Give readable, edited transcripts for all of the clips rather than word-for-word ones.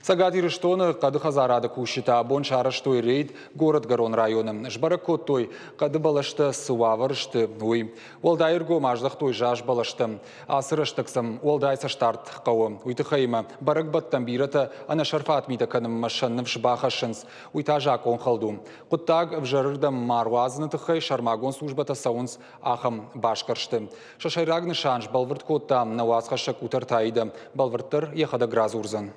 Сагатир штоны кады хазарады кушита бон шарыштой рейд город Гарон районы. Жбары коттой кады балашты сувавырышты уй. Олдайырго маждық той жаш балашты. Асырыштықсым олдайса штарт қауы. Уйтықайма барық баттан бираты ана шарфат мидаканым машынны вшбахашынс. Уйта жак он қалду. Құттаг вжарырдам маруазыны тұқай шармагон службата саунс ахым башқаршты. Шашайрагны шанш балвырт котта науазқашық утартайды. Балвырттыр ехада гразурзан.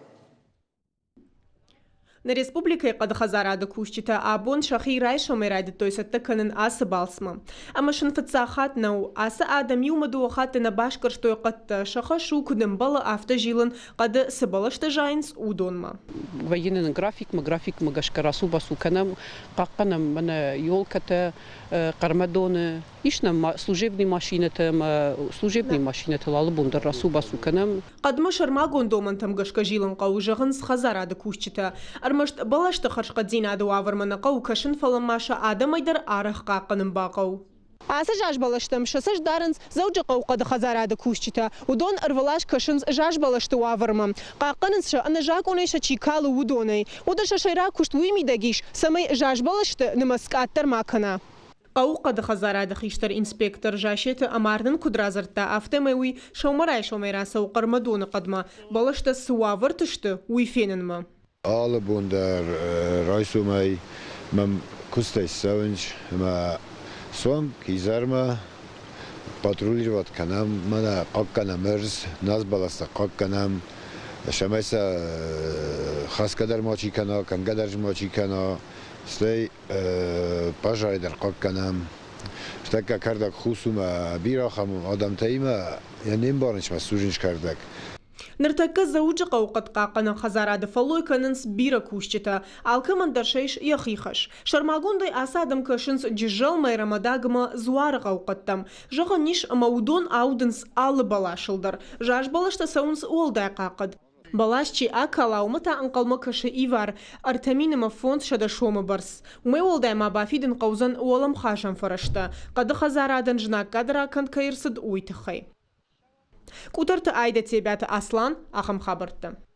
На республике Кадхазарады кушчита абон шахи райшо мерайды тойсатты кынын асы балсма. Ама шынфытса хатнау асы адам юмаду хаты на башкарштой катты шаха шукудым балы авто жилын кады сыбалышты жайынс удонма. Военный график магашкарасу басу канам какканам мана ёлката кармадоны ишнам служебный машинаты лалы бундар расу басу канам. Кадма шармагон домантам гашка жилын каужығынс Хазарады кушчита. Армашт балашты харшқа динады авармана қау кашын фаламаша адамайдар арах қақының бақау. Асы жаш балаштым, шасыш дарынс заужы қауқады Хазарады кушчита. Удон ырвалаш кашынс жаш балашты аварма. Қаққанынсшы аны жак онайша чикалы удонай. Уда шашайра кушт уймидагиш, самай жаш балашты нымаскаттар макана. Қауқады Хазарады хиштар инспектор жашеті амардың кудразыртта автомайуй шаумарай шаумайрасы уқармадуны қадма. Балашты суавыр түшті уйфенінма. Alle bonder reisumai mam kustai savinch ma som kizarma patrulirat kanam mana qaqqana merz naz balasta qaqqanam shamaisa khas kadar mochi kana kan gadar mochi kana stay pajayder qaqqanam shtaka kardak khusuma birakham adam tayma yani barnch masujinch kardak. Ныртакка заужы қауқат қаққаны Хазарады фалой канынс бира кушчита, алкаман даршайш яхихаш. Шармагундай аса адам кашынс джижал майрамадагыма зуары қауқаттам. Жаға ниш маудон аудынс алы балашылдар. Жаш балашта саунс олдай қаққад. Балашчи акалаумыта анқалма кашы ивар, артаминыма фонд шадашомы барс. Умай олдай мабафидын қаузан уалам хашам фарашта. Қады Хазарадан жына кадра кандкайырсыд уйтықай. Кутарты айда тебяты Аслан, ахам хабарты.